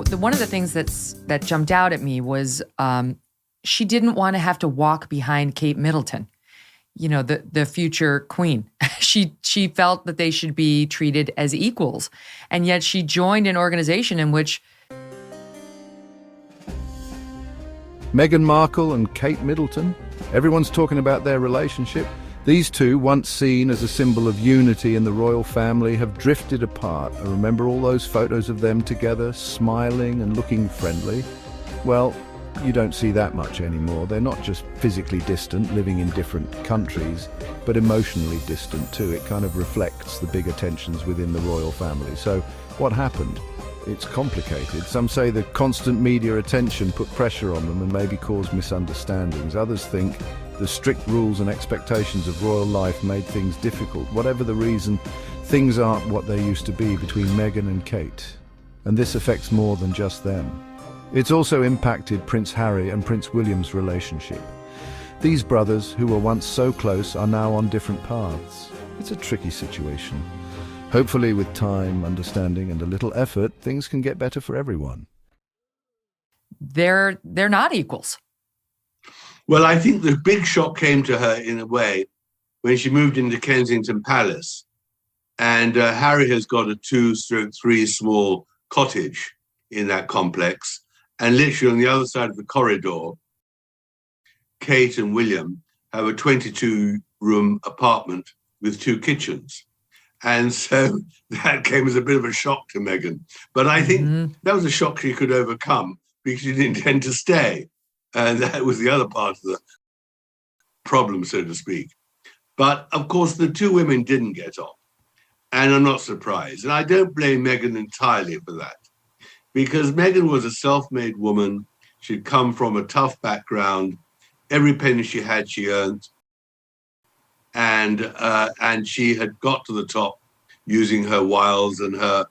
one of the things that jumped out at me was she didn't want to have to walk behind Kate Middleton, the future queen. She felt that they should be treated as equals, and yet she joined an organization in which Meghan Markle and Kate Middleton. Everyone's talking about their relationship. These two, once seen as a symbol of unity in the royal family, have drifted apart. I remember all those photos of them together, smiling and looking friendly. Well, you don't see that much anymore. They're not just physically distant, living in different countries, but emotionally distant too. It kind of reflects the bigger tensions within the royal family. So what happened? It's complicated. Some say the constant media attention put pressure on them and maybe caused misunderstandings. Others think the strict rules and expectations of royal life made things difficult. Whatever the reason, things aren't what they used to be between Meghan and Kate. And this affects more than just them. It's also impacted Prince Harry and Prince William's relationship. These brothers, who were once so close, are now on different paths. It's a tricky situation. Hopefully, with time, understanding, and a little effort, things can get better for everyone. They're not equals. Well, I think the big shock came to her in a way when she moved into Kensington Palace, and Harry has got a 2/3 small cottage in that complex, and literally on the other side of the corridor, Kate and William have a 22-room apartment with 2 kitchens. And so that came as a bit of a shock to Meghan. But I think that was a shock she could overcome because she didn't intend to stay. And that was the other part of the problem, so to speak. But of course, the 2 women didn't get on. And I'm not surprised. And I don't blame Meghan entirely for that. Because Meghan was a self-made woman. She'd come from a tough background. Every penny she had, she earned. And she had got to the top using her wiles and her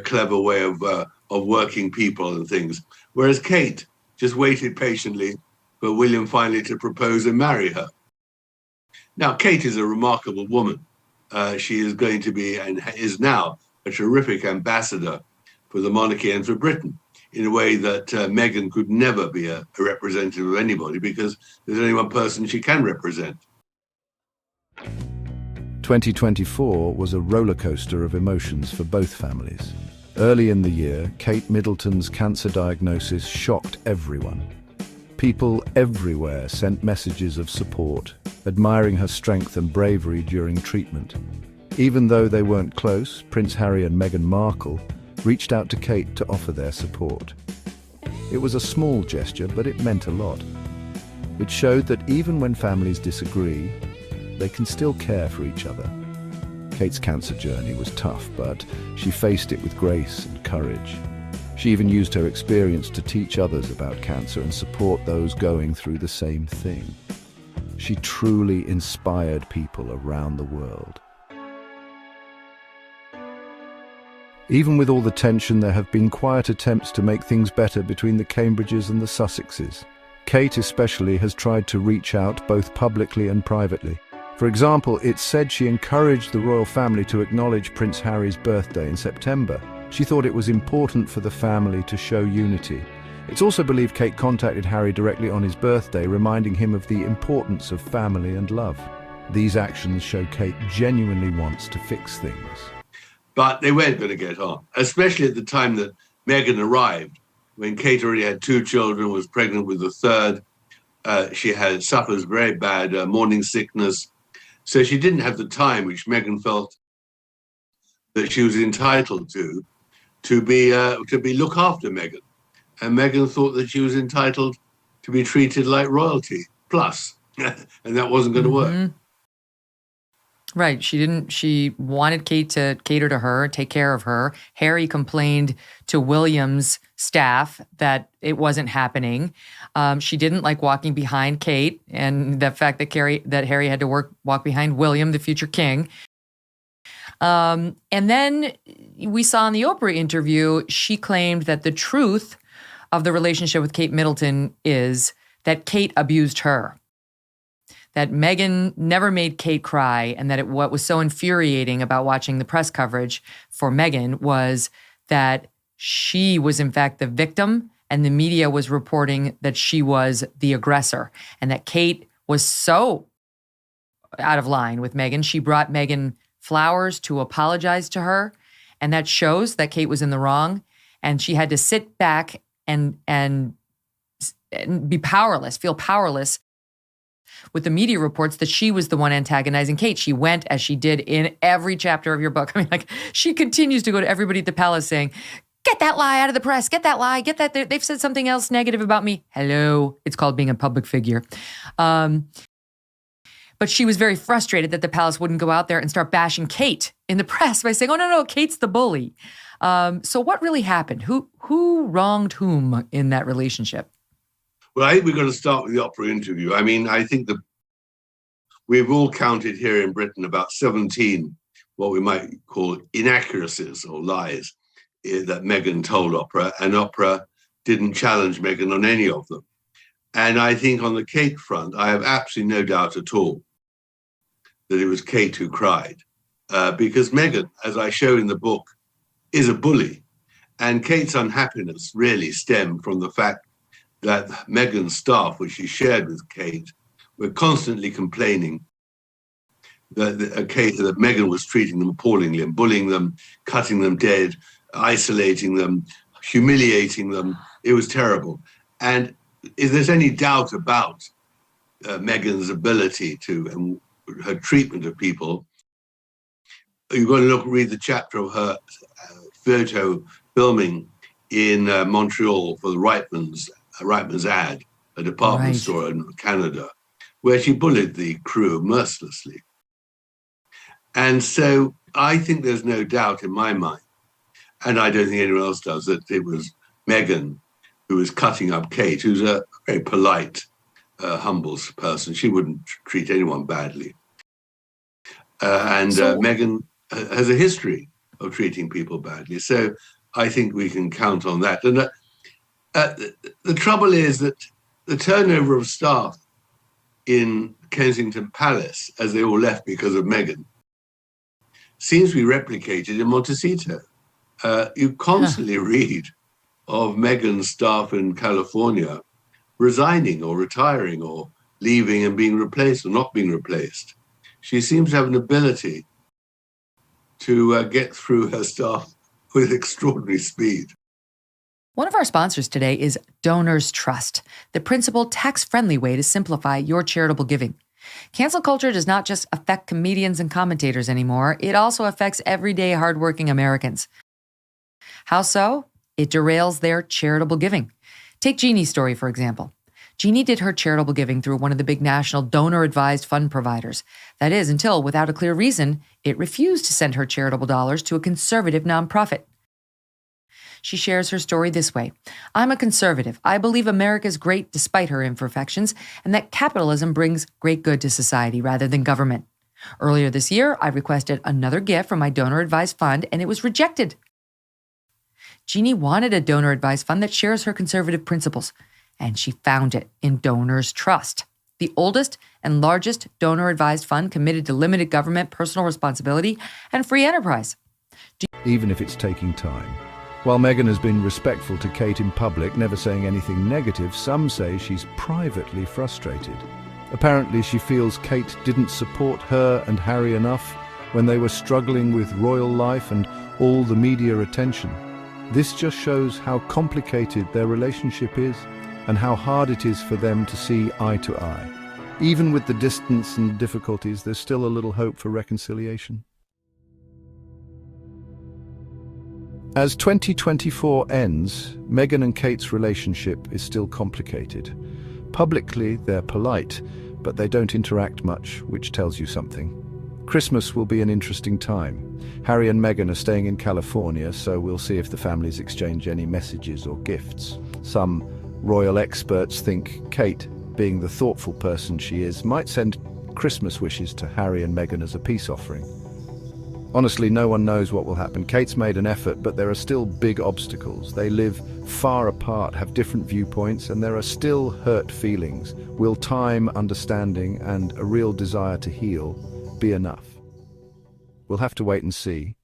clever way of working people and things. Whereas Kate just waited patiently for William finally to propose and marry her. Now, Kate is a remarkable woman. She is going to be and is now a terrific ambassador for the monarchy and for Britain in a way that Meghan could never be a representative of anybody because there's only one person she can represent. 2024 was a roller coaster of emotions for both families. Early in the year, Kate Middleton's cancer diagnosis shocked everyone. People everywhere sent messages of support, admiring her strength and bravery during treatment. Even though they weren't close, Prince Harry and Meghan Markle reached out to Kate to offer their support. It was a small gesture, but it meant a lot. It showed that even when families disagree, they can still care for each other. Kate's cancer journey was tough, but she faced it with grace and courage. She even used her experience to teach others about cancer and support those going through the same thing. She truly inspired people around the world. Even with all the tension, there have been quiet attempts to make things better between the Cambridges and the Sussexes. Kate especially has tried to reach out both publicly and privately. For example, it's said she encouraged the royal family to acknowledge Prince Harry's birthday in September. She thought it was important for the family to show unity. It's also believed Kate contacted Harry directly on his birthday, reminding him of the importance of family and love. These actions show Kate genuinely wants to fix things. But they weren't going to get on, especially at the time that Meghan arrived, when Kate already had 2 children, was pregnant with the 3rd. She had suffered very bad morning sickness. So she didn't have the time which Meghan felt that she was entitled to be look after Meghan. And Meghan thought that she was entitled to be treated like royalty, plus, and that wasn't going to work. Right. She wanted Kate to cater to her, take care of her. Harry complained to William's staff that it wasn't happening. She didn't like walking behind Kate, and the fact that Harry had to walk behind William, the future king. And then we saw in the Oprah interview, she claimed that the truth of the relationship with Kate Middleton is that Kate abused her. That Meghan never made Kate cry, and that what was so infuriating about watching the press coverage for Meghan was that she was in fact the victim, and the media was reporting that she was the aggressor, and that Kate was so out of line with Meghan. She brought Meghan flowers to apologize to her, and that shows that Kate was in the wrong, and she had to sit back and be powerless, feel powerless with the media reports that she was the one antagonizing Kate. She went, as she did in every chapter of your book. I mean, like, she continues to go to everybody at the palace saying, get that lie out of the press, get that lie, get that, they've said something else negative about me. Hello, it's called being a public figure. But she was very frustrated that the palace wouldn't go out there and start bashing Kate in the press by saying, oh, no, Kate's the bully. So what really happened? Who wronged whom in that relationship? Well, I think we're going to start with the Oprah interview. I mean, I think that we've all counted here in Britain about 17, what we might call inaccuracies or lies that Meghan told Oprah, and Oprah didn't challenge Meghan on any of them. And I think on the Kate front, I have absolutely no doubt at all that it was Kate who cried, because Meghan, as I show in the book, is a bully. And Kate's unhappiness really stemmed from the fact that Meghan's staff, which she shared with Kate, were constantly complaining that Meghan was treating them appallingly and bullying them, cutting them dead, isolating them, humiliating them. It was terrible. And if there's any doubt about Meghan's ability to, and her treatment of people, you've got to read the chapter of her photo filming in Montreal for the Reitman's ad, a department store in Canada, where she bullied the crew mercilessly. And so I think there's no doubt in my mind, and I don't think anyone else does, that it was Meghan who was cutting up Kate, who's a very polite, humble person. She wouldn't treat anyone badly. Meghan has a history of treating people badly. So I think we can count on that. And the trouble is that the turnover of staff in Kensington Palace, as they all left because of Meghan, seems to be replicated in Montecito. You constantly read of Meghan's staff in California resigning or retiring or leaving and being replaced or not being replaced. She seems to have an ability to get through her staff with extraordinary speed. One of our sponsors today is Donors Trust, the principled, tax-friendly way to simplify your charitable giving. Cancel culture does not just affect comedians and commentators anymore. It also affects everyday hardworking Americans. How so? It derails their charitable giving. Take Jeannie's story, for example. Jeannie did her charitable giving through one of the big national donor-advised fund providers. That is, until, without a clear reason, it refused to send her charitable dollars to a conservative nonprofit. She shares her story this way. I'm a conservative. I believe America is great despite her imperfections, and that capitalism brings great good to society rather than government. Earlier this year, I requested another gift from my donor-advised fund, and it was rejected. Jeannie wanted a donor-advised fund that shares her conservative principles, and she found it in Donors Trust, the oldest and largest donor-advised fund committed to limited government, personal responsibility, and free enterprise. Even if it's taking time. While Meghan has been respectful to Kate in public, never saying anything negative, some say she's privately frustrated. Apparently, she feels Kate didn't support her and Harry enough when they were struggling with royal life and all the media attention. This just shows how complicated their relationship is and how hard it is for them to see eye to eye. Even with the distance and difficulties, there's still a little hope for reconciliation. As 2024 ends, Meghan and Kate's relationship is still complicated. Publicly, they're polite, but they don't interact much, which tells you something. Christmas will be an interesting time. Harry and Meghan are staying in California, so we'll see if the families exchange any messages or gifts. Some royal experts think Kate, being the thoughtful person she is, might send Christmas wishes to Harry and Meghan as a peace offering. Honestly, no one knows what will happen. Kate's made an effort, but there are still big obstacles. They live far apart, have different viewpoints, and there are still hurt feelings. Will time, understanding, and a real desire to heal be enough? We'll have to wait and see.